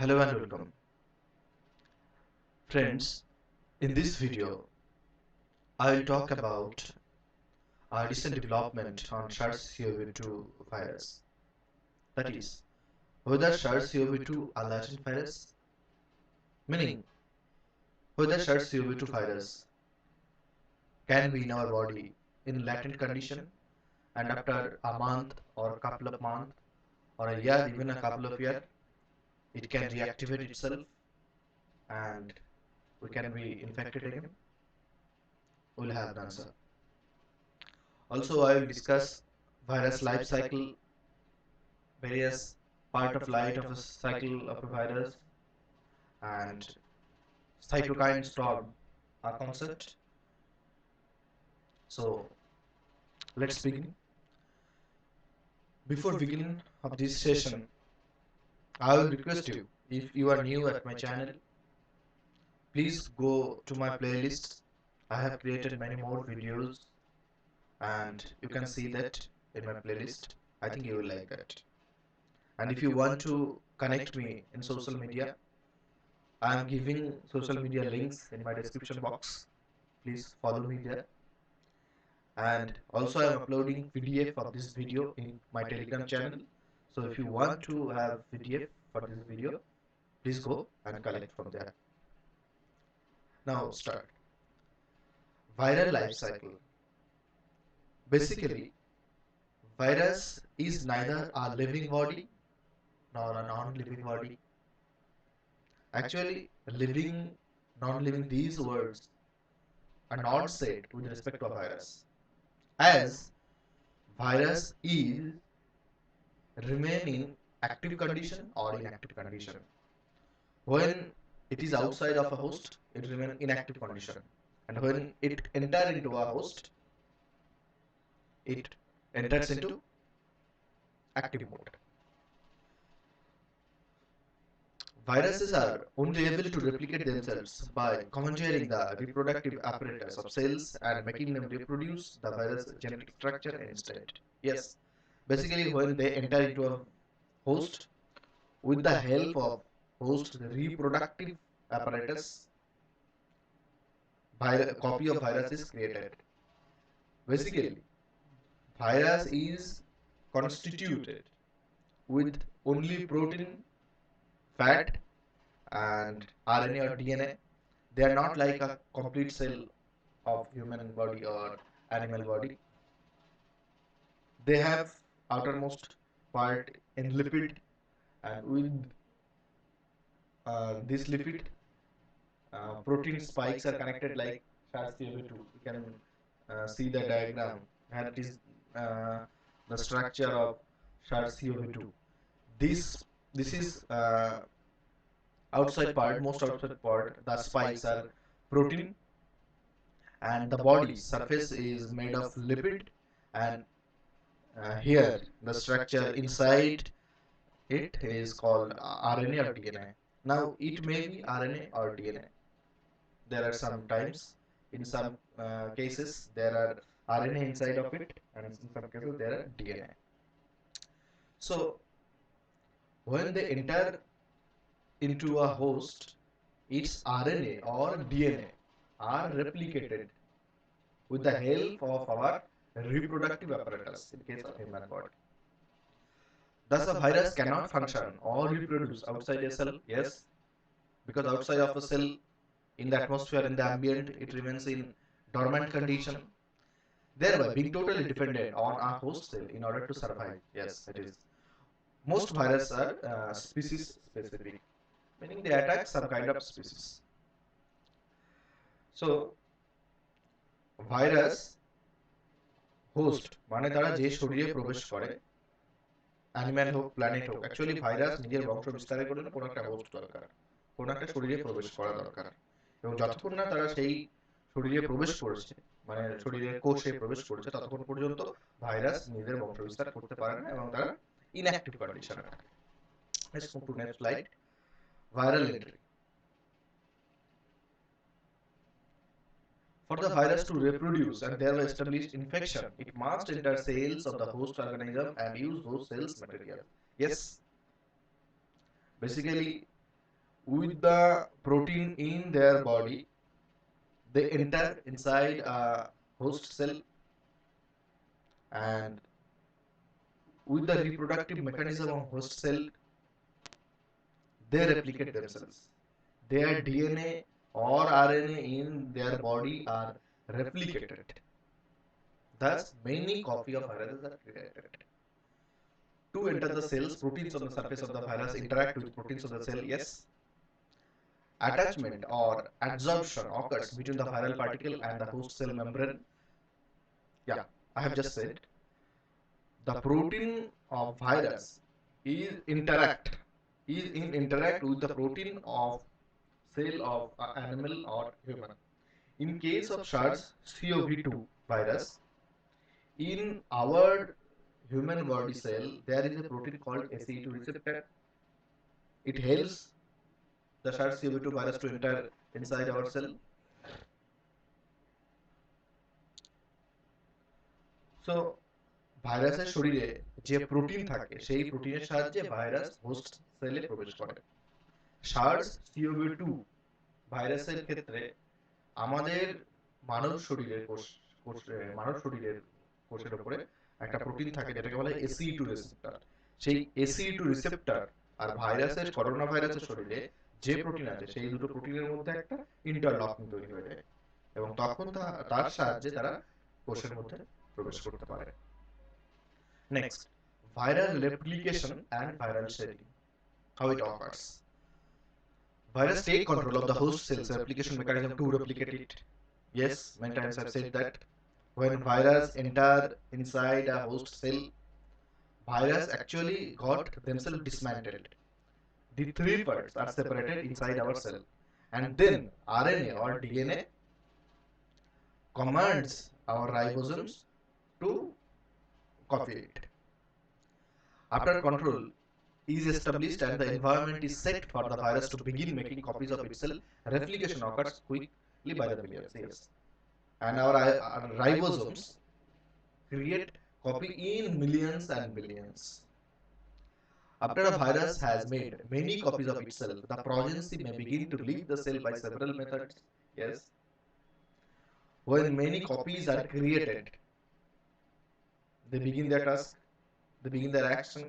Hello and welcome. Friends, in this video, I will talk about a recent development on SARS-CoV-2 virus. That is, whether SARS-CoV-2 a latent virus, meaning whether SARS-CoV-2 virus can be in our body in latent condition and after a month or a couple of months or a year, even a couple of years, it can reactivate itself and we can be infected again. We'll have an answer. Also, I will discuss virus life cycle, various part of life of a cycle of a virus, and cytokine storm, a concept. So let's begin. Before beginning of this session, I will request you, if you are new at my channel, please go to my playlist. I have created many more videos and you can see that in my playlist. I think you will like that. And if you want to connect me in social media, I am giving social media links in my description box. Please follow me there. And also I am uploading PDF of this video in my Telegram channel. So if you want to have PDF for this video, please go and collect from there. Now start. Viral life cycle. Basically, virus is neither a living body nor a non-living body. Actually, living, non-living, these words are not said with respect to a virus, as virus is remain in active condition or inactive condition. When it is outside of a host, it remain inactive condition, and when it enter into a host, it enters into active mode. Viruses are only able to replicate themselves by commandeering the reproductive apparatus of cells and making them reproduce the virus genetic structure instead. Yes, basically when they enter into a host, with the help of host reproductive apparatus, copy of virus is created. Basically, virus is constituted with only protein, fat, and RNA or DNA. They are not like a complete cell of human body or animal body. They have outermost part in lipid, and with this lipid, protein spikes are connected like SARS-CoV-2. You can see the diagram, and it is the structure of SARS-CoV-2. This is outside part, most outside part. The spikes are protein, and the body surface is made of lipid, and here the structure inside it is called RNA or DNA. Now it may be RNA or DNA. There are some times, in some cases, there are RNA inside of it, and in some cases there are DNA. So when they enter into a host, its RNA or DNA are replicated with the help of our reproductive apparatus in case of human body. Thus, a virus cannot function or reproduce outside a cell. Yes, because outside of a cell, in the atmosphere, in the ambient, it remains in dormant condition, thereby being totally dependent on a host cell in order to survive. Yes, it is. Most viruses are species specific, meaning they attack some kind of species. So, virus host মানে তারা যে শরীরে প্রবেশ করে, animal হোক planet হোক, actually virus নিজের বংশ বিস্তারের জন্য কোনো একটা হোস্ট দরকার, কোনো একটা শরীরে প্রবেশ করা দরকার, এবং যতক্ষণ না তারা সেই শরীরে প্রবেশ করেছে, মানে শরীরের কোষে প্রবেশ করেছে, ততক্ষণ পর্যন্ত ভাইরাস নিজের বংশ বিস্তার করতে পারে না এবং তারা ইনঅ্যাক্টিভ কন্ডিশনে থাকে। Let's move to next slide. Viral entry. For the virus to reproduce and thereby establish infection, it must enter cells of the host organism and use those cells material. Yes, basically with the protein in their body, they enter inside a host cell, and with the reproductive mechanism of host cell, they replicate themselves. Their DNA or RNA in their body are replicated. Thus, many copy of viruses are created. To enter the cells, proteins on the surface of the virus interact with proteins of the cell. Yes, attachment or adsorption occurs between the viral particle and the host cell membrane. Yeah, I have just said the protein of virus is interact with the protein of cell of animal or human. In case of SARS-CoV-2 virus, in our human body cell, there is a protein called ACE2 receptor. It helps the SARS-CoV-2 virus to enter inside our cell. So ভাইরাসের শরীরে যে protein থাকে সেই প্রোটিনের সাহায্যে virus host সেলে প্রবেশ করে। SARS-CoV-2 ভাইরাসের ক্ষেত্রে আমাদের মানব শরীরের মানব শরীরের কোষের উপরে একটা প্রোটিন থাকে যেটাকে বলে ACE2 রিসেপ্টর। সেই ACE2 রিসেপ্টর আর ভাইরাসের করোনা ভাইরাসের শরীরে যে প্রোটিন আছে সেই দুটো প্রোটিনের মধ্যে একটা ইন্টারলকিং তৈরি হয়ে যায় এবং তখন তার সাহায্যে তারা কোষের মধ্যে প্রবেশ করতে পারে। Next, viral replication and viral shedding. How it occurs? Virus take control of the host cell's replication mechanism to replicate it. Yes, many times I've said that when virus enter inside a host cell, virus actually got themselves dismantled. The three parts are separated inside our cell, and then RNA or DNA commands our ribosomes to copy it. After control is established and the environment is set for the virus to begin making copies of itself, replication occurs quickly by the millions. Yes. And our ribosomes create copy in millions and billions. After a virus has made many copies of itself, the progeny may begin to leave the cell by several methods. Yes. When many copies are created, they begin their task, they begin their action,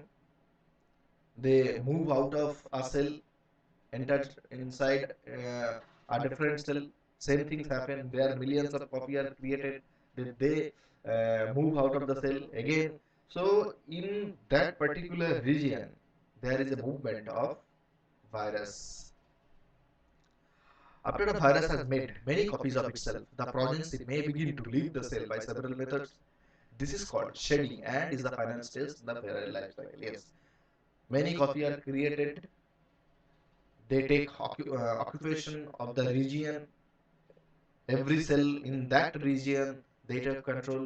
they move out of a cell, enter inside a different cell. Same things happen. There are millions of copies are created. They move out of the cell again. So in that particular region, there is a movement of virus. After a virus has made many copies of itself, the progeny may begin to leave the cell by several methods. This is called shedding and is the final stage in the viral life cycle. Yes, many copies are created. They take occupation of the region. Every cell in that region, they take control.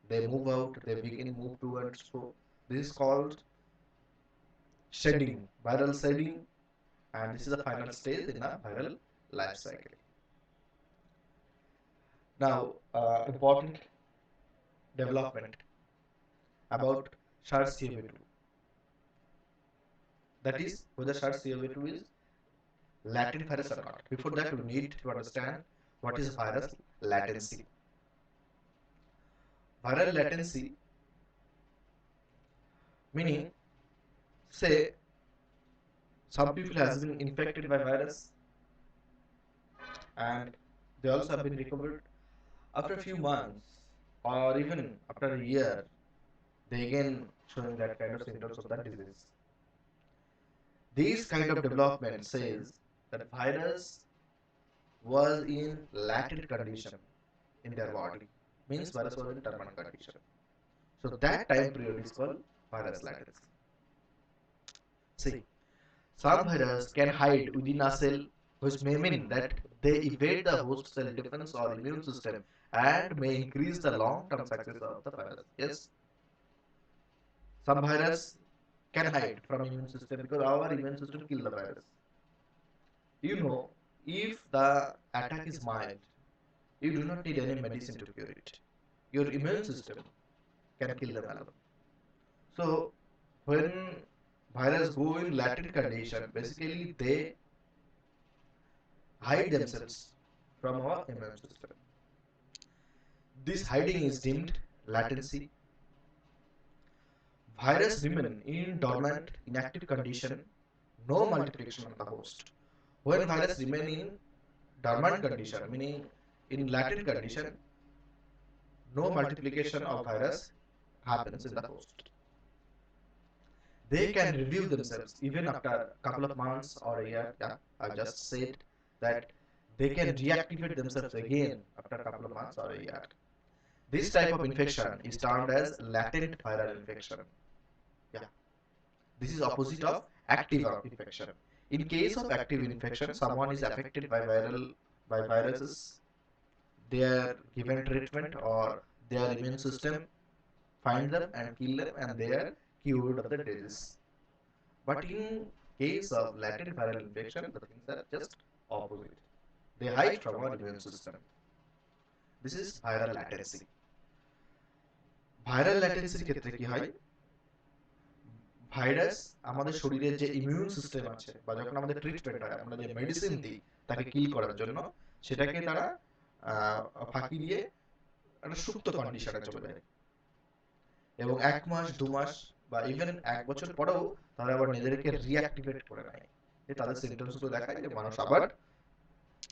They move out. They begin move towards. So this is called shedding, viral shedding, and this is the final stage in a viral life cycle. Now, important development about SARS-CoV-2. That is whether SARS-CoV-2 is latent virus or not. Before that, we need to understand what is virus latency. Viral latency meaning, say, some people has been infected by virus and they also have been recovered. After a few months or even after a year, they again showing that kind of symptoms of that disease. This kind of development says that virus was in latent condition in their body, means virus was in dormant condition. So that time period is called virus latency. See, some virus can hide within a cell, which may mean that they evade the host cell defense or immune system and may increase the long-term success of the virus. Yes, some virus can hide from immune system because our immune system kill the virus. You know, if the attack is mild, you do not need any medicine to cure it. Your immune system can kill them alone. So when virus go in latent condition, basically they hide themselves from our immune system. This hiding is deemed latency. Virus remain in dormant, inactive condition, no multiplication of the host. When virus remain in dormant condition, meaning in latent condition, no multiplication of virus happens in the host. They can review themselves even after a couple of months or a year. Yeah, I just said that they can reactivate themselves again after a couple of months or a year. This type of infection is termed as latent viral infection. Yeah, this is opposite of active infection. In case of active infection, someone is affected by viruses. They are given treatment or their immune system find them and kill them, and they are cured of the disease. But in case of latent viral infection, the things are just opposite. They hide from our immune system. This is viral latency. Viral ল্যাটেন্সির ক্ষেত্রে কি হয়, virus আমাদের শরীরের যে immune system আছে বা যখন আমাদের ট্রিটমেন্ট হয়, আমরা যে মেডিসিন দিই তাকে কিল করার জন্য, সেটাকে তারা ফাঁকি দিয়ে একটা সুপ্ত কন্ডিশনে চলে যায় এবং 1 মাস 2 মাস বা ইভেন 1 বছর পরেও তারা আবার নিজেদেরকে রিঅ্যাক্টিভেট করে নেয়। যে তাদের সিমটমস গুলো দেখায় যে মানুষ আবার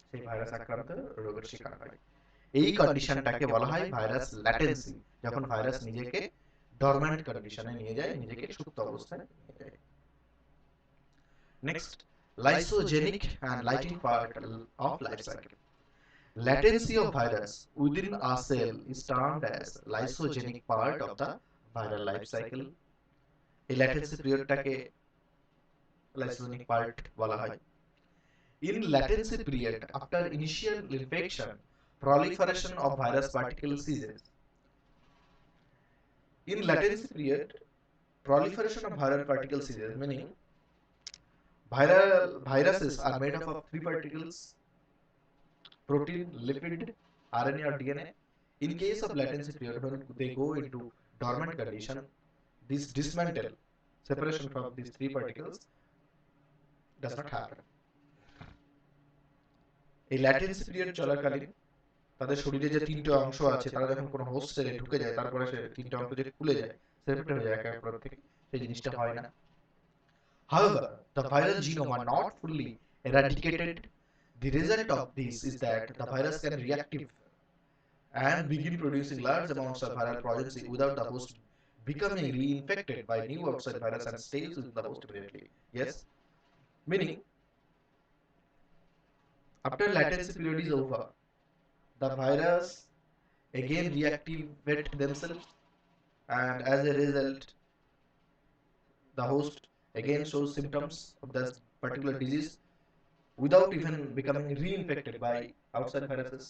সেই ভাইরাস আক্রান্ত রোগের শিকার হয়। এই কন্ডিশনটাকে বলা হয় ভাইরাস ল্যাটেন্সি, যখন ভাইরাস নিজেকে ডরম্যান্ট কন্ডিশনে নিয়ে যায়, নিজেকে সুপ্ত অবস্থায় নিয়ে যায়। Next, lysogenic and lytic part of life cycle. Latency of virus within a cell is termed as lysogenic part of the viral life cycle. এই latency periodটাকে lysogenic part বলা হয়। In latency period, after initial infection, proliferation of virus particles ceases. In latency period, proliferation of viral particles ceases, meaning viruses are made up of three particles: protein, lipid, RNA or DNA. In case of latency period, when they go into dormant condition, this dismantle, separation from these three particles does not happen. এই latency period চলাকালীন তাদের শরীরে যে তিনটে অংশ আছে, তারা যখন কোনো হোস্ট সেলে ঢুকে যায়, তারপরে সে তিনটে অংশ যে খুলে যায়, সেপারেট হয়ে যায় একে অপর থেকে, সেই জিনিসটা হয় না। However, the viral genome are not fully eradicated. The result of this is that the virus can reactive and begin producing large amounts of viral progeny without the host becoming reinfected by new outside virus and stays with the host immediately. Yes, meaning after latency period is over, the virus again reactivate themselves, and as a result, the host again shows symptoms of this particular disease without even becoming reinfected by outside viruses.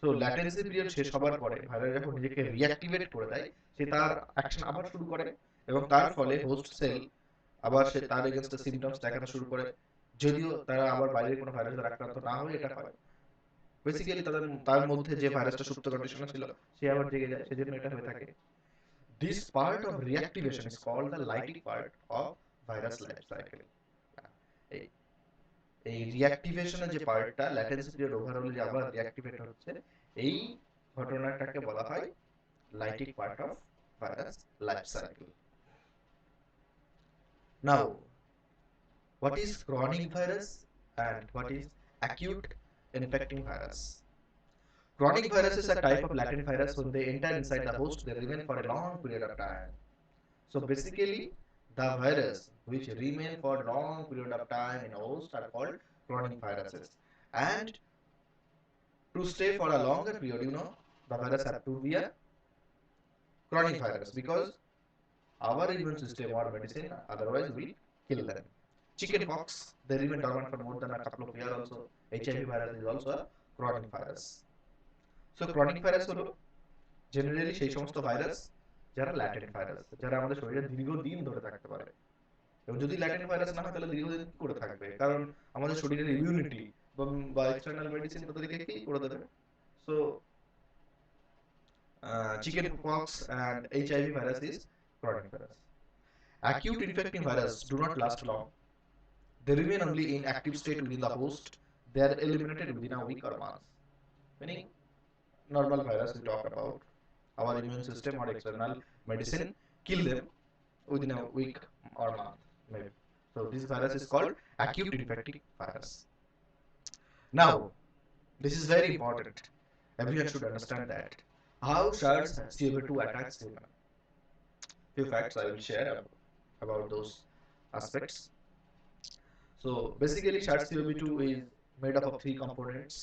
So latency period শেষ হবার পরে virus যখন নিজেকে reactivate করে দেয়, সে তার action আবার শুরু করে এবং তার ফলে হোস্ট সেল আবার সে তার এগেইনস্ট সিমটমস দেখাতে শুরু করে, যদিও তারা আবার বাইরের কোনো ভাইরাসের আক্রান্ত না হয়ে এটা হয়। বেসিক্যালি তার মধ্যে যে ভাইরাসটা সুপ্ত কন্ডিশনে ছিল সে আবার জেগে যায়, সেজন্য এটা হয়ে থাকে। This part of reactivation is called the lytic part of virus life cycle. এই রিঅ্যাক্টিভেশনের যে পার্টটা, ল্যাটেন্সি পিরিয়ড ওভার হলে যে আবার রিঅ্যাক্টিভেট হচ্ছে, এই ঘটনাটাকে বলা হয় lytic part of virus life cycle. Now, what is chronic virus and what is acute infecting virus? Chronic virus is a type of latent virus. When they enter inside the host, they remain for a long period of time. So basically, the virus which remain for long period of time in a host are called chronic viruses. And to stay for a longer period, the virus have to be a chronic virus, because our immune system or medicine otherwise will kill them. Chicken pox, they remain dormant for more than a couple of years also. HIV virus is also a chronic virus. So chronic virus হলো generally সেই সমস্ত virus যারা latent virus, যারা আমাদের শরীরে দীর্ঘদিন ধরে থাকতে পারে। এবং যদি ল্যাটেন্ট ভাইরাস না হয় তাহলে দীর্ঘদিন কি করে থাকবে, কারণ আমাদের শরীরের ইমিউনিটি বা এক্সটার্নাল মেডিসিন তাদেরকে কি করে দেবে। So chicken pox and HIV virus is chronic virus. Acute infecting virus do not last long. They remain only in active state within the host. They are eliminated within a week or month. Meaning, normal virus we talk about, our immune system or external medicine kill them within a week or month, maybe. So this virus is called acute infective virus. Now, this is very important. Everyone should understand that. How SARS-CoV-2 attacks human? Few facts I will share about those aspects. So basically, SARS-CoV-2 is made up of three components: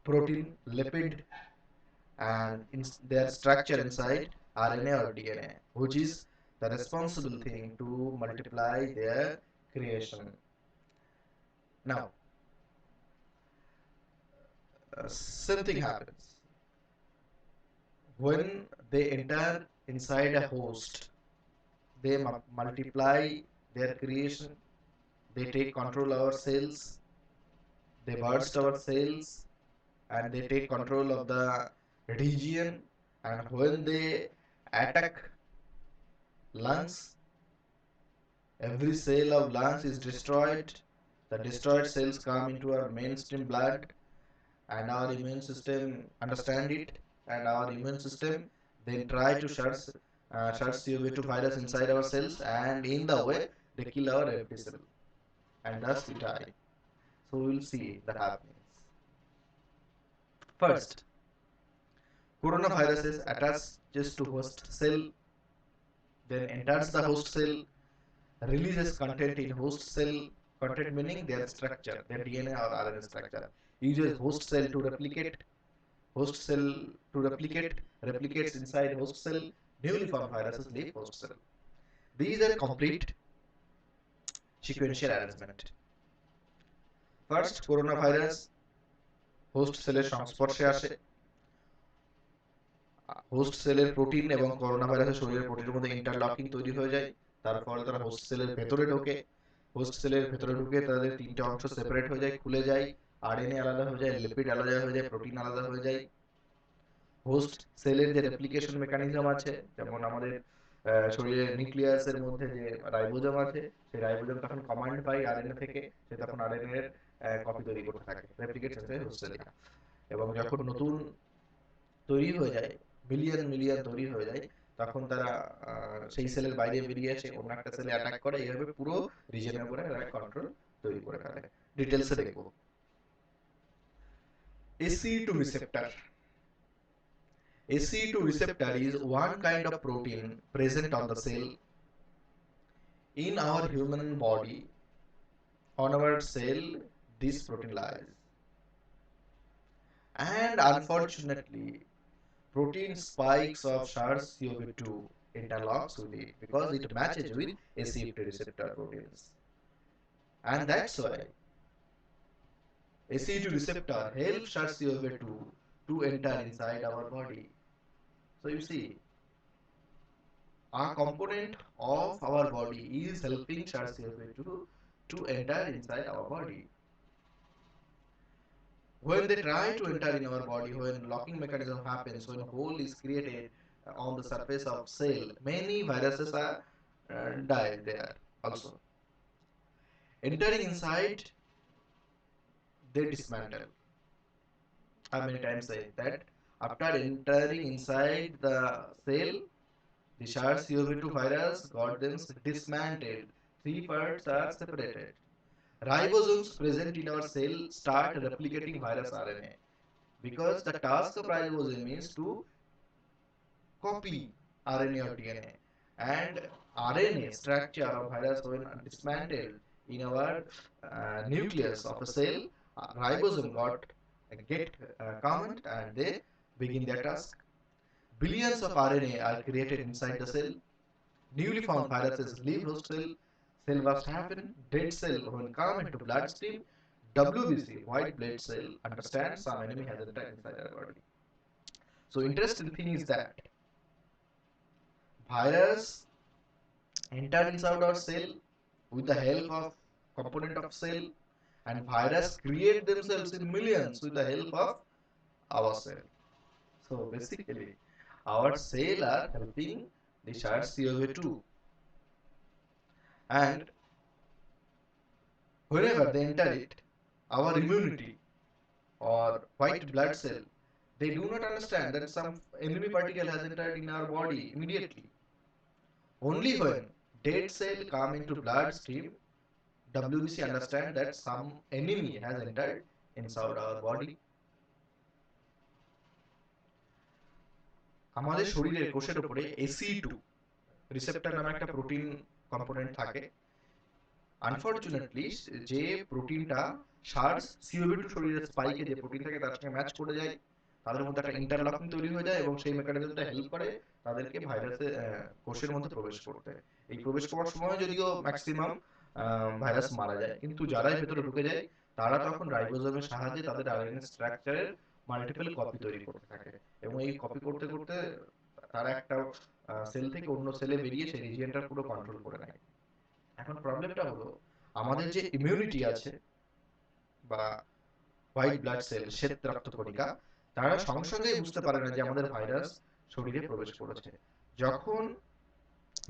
protein, lipid, and in their structure inside RNA or DNA, which is the responsible thing to multiply their creation. Now, same thing happens when they enter inside a host. They multiply their creation. They take control of our cells. They burst our cells, and they take control of the region. And when they attack lungs, every cell of lungs is destroyed. The destroyed cells come into our mainstream blood, and our immune system understand it, and our immune system then try to SARS-CoV-2 virus inside our cells, and in the way they kill our empty cell, and thus we die. So we will see the happenings. First, coronaviruses attaches to host cell, then enters the host cell, releases content in host cell. Content meaning their structure, their DNA or RNA structure. Uses host cell to replicate. Host cell to replicate, replicates inside host cell. Newly formed viruses leave host cell. These are complete sequential arrangement. First, coronavirus host সেলের সংস্পর্শে আসে, host সেলের protein এবং corona ভাইরাসের শরীরের প্রোটিনের মধ্যে interlocking তৈরি হয়ে যায়। তার ফলে তারা হোস্ট সেলের ভেতরে ঢোকে। হোস্ট সেলের ভেতরে ঢুকে তাদের তিনটে অংশ সেপারেট হয়ে যায়, খুলে যায়। আরএনএ আলাদা হয়ে যায়, লিপিড আলাদা হয়ে যায়, প্রোটিন আলাদা হয়ে যায়। হোস্ট সেলের যে রেপ্লিকেশন মেকানিজম আছে, যেমন আমাদের শরীরের নিউক্লিয়াসের মধ্যে যে রাইবোজোম আছে, সেই রাইবোজোম তখন কমান্ড পায় আরএনএ থেকে, সে তখন আরএনএ এর কপি তৈরি করতে থাকে, রেপ্লিকেট ইনসাইড হোস্ট সেল। এবং যখন নতুন তৈরি হয়ে যায়, মিলিয়ন মিলিয়ন তৈরি হয়ে যায়, তখন তারা সেই সেলের বাইরে বেরিয়ে আসে, অন্য একটা সেলে অ্যাটাক করে। এইভাবে পুরো রিজনের উপরে কন্ট্রোল তৈরি করে ফেলে। ডিটেলসে দেখবো। ACE2 receptor. ACE2 receptor is one kind of protein present on the cell in our human body. On our cell, this protein lies. And unfortunately, protein spikes of SARS-CoV-2 interlocks with it because it matches with ACE2 receptor proteins. And that's why ACE2 receptor helps SARS-CoV-2 to enter inside our body. So you see, a component of our body is helping SARS-CoV-2 to enter inside our body. When they try to enter in our body, when locking mechanism happens, when a hole is created on the surface of cell, many viruses are die there also. Entering inside, they dismantle. I many times say that after entering inside the cell, the SARS-CoV-2 virus got them dismantled. Three parts are separated. Ribosomes present in our cell start replicating virus RNA, because the task of ribosome is to copy RNA or DNA. And RNA structure of virus, when dismantled in our nucleus of a cell, ribosome get command, and they begin their task. Billions of RNA are created inside the cell. Newly found viruses leave host cell. Cell burst happen. Dead cell when come into bloodstream, WBC, white blood cell, understands some enemy has entered inside our body. So interesting thing is that virus enter inside our cell with the help of component of cell, and virus create themselves in millions with the help of our cell. So basically, our cell are helping the SARS-CoV-2. And whenever they enter it, our immunity or white blood cell, they do not understand that some enemy particle has entered in our body immediately. Only when dead cell come into bloodstream, WBC understand that some enemy has entered inside our body. আমাদের শরীরের কোষের উপরে AC2 receptor নামে একটা protein component থাকে। Unfortunately যে প্রোটিনটা SARS সিওভি2 শরীরের স্পাইকে যে প্রোটিন থাকে তার সঙ্গে ম্যাচ করে যায়, তাদের মধ্যে একটা ইন্টারলকিং তৈরি হয়ে যায় এবং সেই মেকানিজমটা হেল্প করে তাদেরকে ভাইরাসের কোষের মধ্যে প্রবেশ করতে। এই প্রবেশ করার সময় যদিও ম্যাক্সিমাম ভাইরাস মারা যায়, কিন্তু যারাই ভেতরে ঢুকে যায় তারা তখন রাইবোজোমের সাহায্যে তাদের আরএনএ স্ট্রাকচারের মাল্টিপল কপি তৈরি করতে থাকে এবং এই কপি করতে করতে তারা একটা সেল থেকে অন্য সেলে বেরিয়ে সেই রিজিয়নটা পুরো কন্ট্রোল করে নেয়। এখন প্রবলেমটা হলো আমাদের যে ইমিউনিটি আছে বা হোয়াইট ব্লাড সেল শ্বেত রক্তকণিকা, তারা সঙ্গে সঙ্গেই বুঝতে পারে না যে আমাদের ভাইরাস শরীরে প্রবেশ করেছে। যখন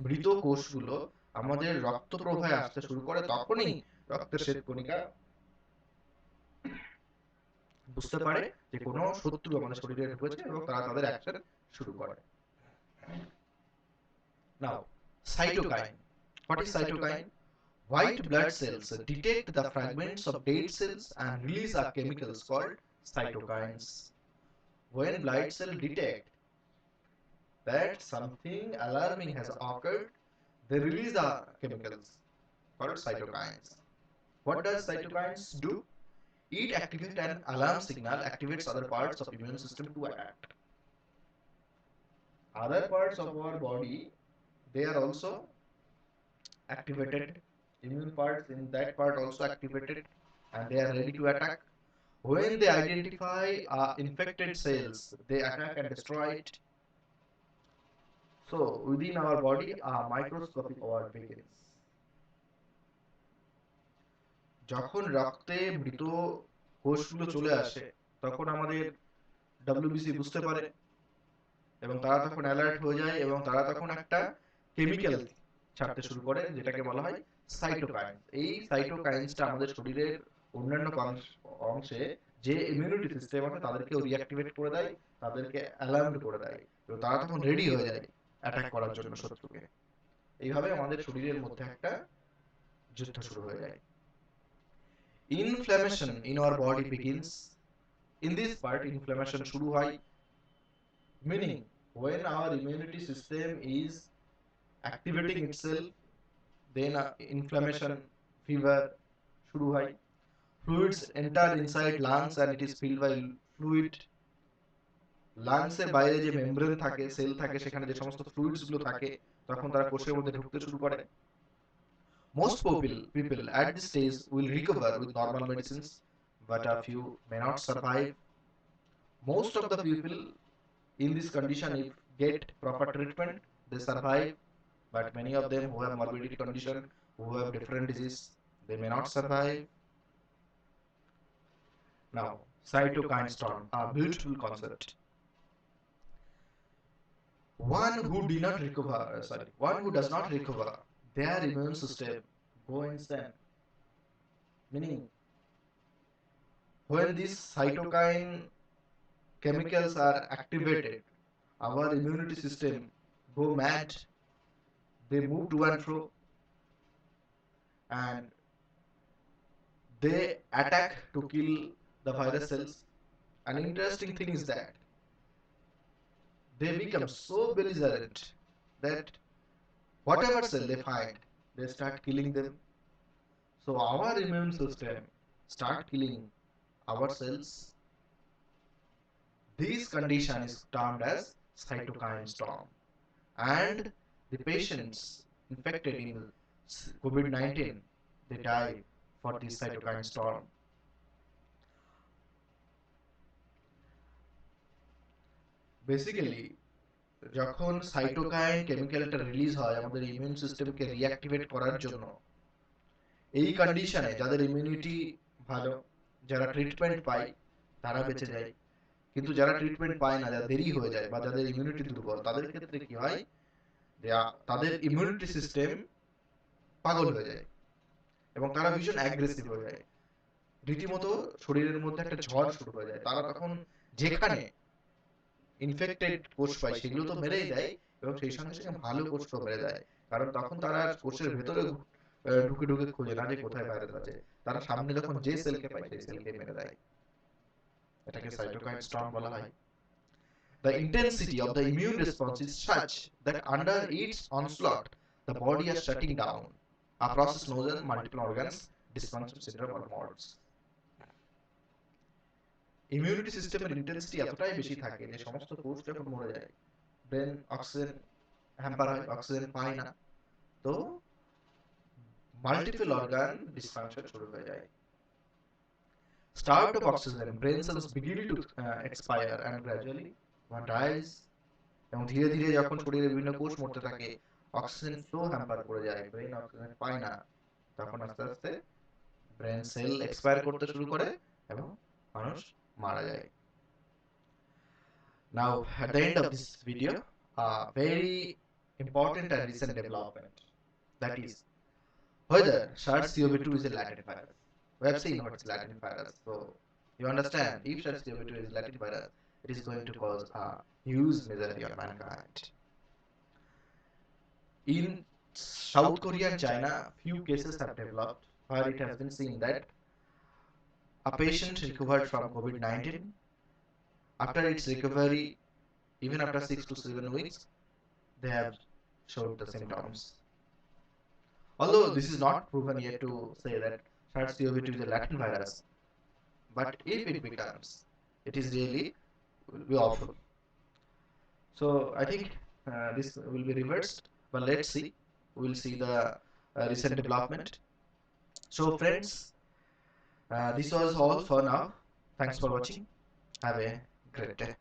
মৃত কোষগুলো আমাদের রক্ত প্রবাহে আসতে শুরু করে তখনই রক্তের শ্বেত কণিকা বুঝতে পারে যে কোনো শত্রু আমাদের শরীরে ঢুকেছে এবং তারা তাদের অ্যাকশন শুরু করে। Now cytokine, what is cytokine? White blood cells detect the fragments of dead cells and release a chemicals called cytokines. When blood cells detect that something alarming has occurred, they release the chemicals called cytokines. What does cytokines do? It activates an alarm signal, activates other parts of immune system to act. Other parts of our body, they are also activated. Immune parts in that part also activated and they are ready to attack. When they identify infected cells, they attack and destroy it. So within our body a microscopic war begins. যখন রক্তে মৃত কোষগুলো চলে আসে তখন আমাদের WBC বুঝতে পারে এবং তারা তখন অ্যালার্ট হয়ে যায় এবং তারা তখন একটা কেমিক্যাল ছাড়তে শুরু করে যেটাকে বলা হয় সাইটোকাইন। এই সাইটোকাইনসটা আমাদের শরীরের অন্যান্য অংশে যে ইমিউনিটি সিস্টেম আছে তাদেরকেও রিঅ্যাক্টিভেট করে দেয়, তাদেরকে অ্যালার্মড করে দেয় এবং তারা তখন রেডি হয়ে যায় অ্যাটাক করার জন্য শত্রুকে। এইভাবে আমাদের শরীরের মধ্যে একটা যুদ্ধ শুরু হয়ে যায়। Inflammation in our body begins. In this part inflammation শুরু হয়, meaning when our immunity system is activating itself, then inflammation, fever শুরু হয়। Fluids enter inside lungs and it is filled by fluid. লাংসের বাইরে যে মেমব্রেন থাকে, sell থাকে, সেখানে যে সমস্ত ফ্লুইডস গুলো থাকে তখন তারা কোষের মধ্যে ঢুকতে শুরু করে। Most people at this stage will recover with normal medicines, but a few may not survive. Most of the people in this condition, if get proper treatment, they survive, but many of them who have morbidity condition, who have different disease, they may not survive. Now cytokine storm, a beautiful concept. One who does not recover, their immune system go insane. Meaning, when these cytokine chemicals are activated, our immunity system go mad. They move to and fro, and they attack to kill the virus cells. An interesting thing is that they become so belligerent that whatever cell they find, they start killing them. So our immune system start killing our cells. This condition is termed as cytokine storm, and the patients infected in COVID-19, they die for this cytokine storm. Basically, যখন cytokine কেমিক্যালটা release হয় আমাদের immune সিস্টেমকে reactivate করার জন্য, এই কন্ডিশনে যাদের immunity ভালো, যারা ট্রিটমেন্ট পায় তারা বেঁচে যায়, কিন্তু যারা ট্রিটমেন্ট পায় না, যারা দেরি হয়ে যায় বা যাদের ইমিউনিটি দুর্বল, তাদের ক্ষেত্রে কি হয়, তাদের ইমিউনিটি সিস্টেম পাগল হয়ে যায়। এবং তারা ভীষণ অ্যাগ্রেসিভ হয়ে যায়, রীতিমতো শরীরের মধ্যে একটা ঝড় শুরু হয়ে যায়। তারা তখন যেখানে ইনফেক্টেড কোষ পায় সেগুলো তো মেরেই দেয়, এবং সেই সঙ্গে সঙ্গে ভালো কোষটাও মেরে দেয়। কারণ তখন তারা আর কোষের ভেতরে ঢুকে ঢুকে খোঁজে না যে কোথায় ভাইরাস আছে, তারা সামনে যখন যে সেলকে পায় সেই সেলকে মেরে দেয়। এটাকে সাইটোকাইন স্টর্ম বলা হয়। The intensity of the immune response is such that under its onslaught, the body is shutting down, a process known as multiple organs dysfunction syndrome or MODS. Immunity সিস্টেমের ইন্টেন্সিটি এতটাই বেশি থাকে যে সমস্ত কোষ যখন মরে যায়, ব্রেন অক্সিজেন হ্যাম্পার হয়, অক্সিজেন পায় না, তো মাল্টিপল অর্গান ডিসফাংশন শুরু হয়ে যায়। Starved of oxygen, brain cells begin to expire and gradually one dies. এবং ধীরে ধীরে যখন শরীরের বিভিন্ন কোষ মরতে থাকে, অক্সিজেন ফ্লো হ্যাম্পার করে যায়, ব্রেন অক্সিজেন পায় না, তখন আস্তে আস্তে ব্রেন সেল এক্সপায়ার করতে শুরু করে এবং মানুষ মারা যায়। Now at the end of this video, a very important and recent development, that is whether SARS-CoV-2 is a latent virus. We have seen what is latent virus, so you understand if SARS-CoV-2 is latent virus, it is going to cause a huge misery on mankind. In South Korea and China, few cases have developed where it has been seen that a patient recovered from COVID-19. After its recovery, even after 6 to 7 weeks, they have showed the symptoms. Although this is not proven yet to say that SARS-CoV-2 is a latent virus, but if it becomes, it is really will be awful. So I think this will be reversed, but let's see. We'll see the recent development. So friends, this was all for now. Thanks for watching. Have a great day.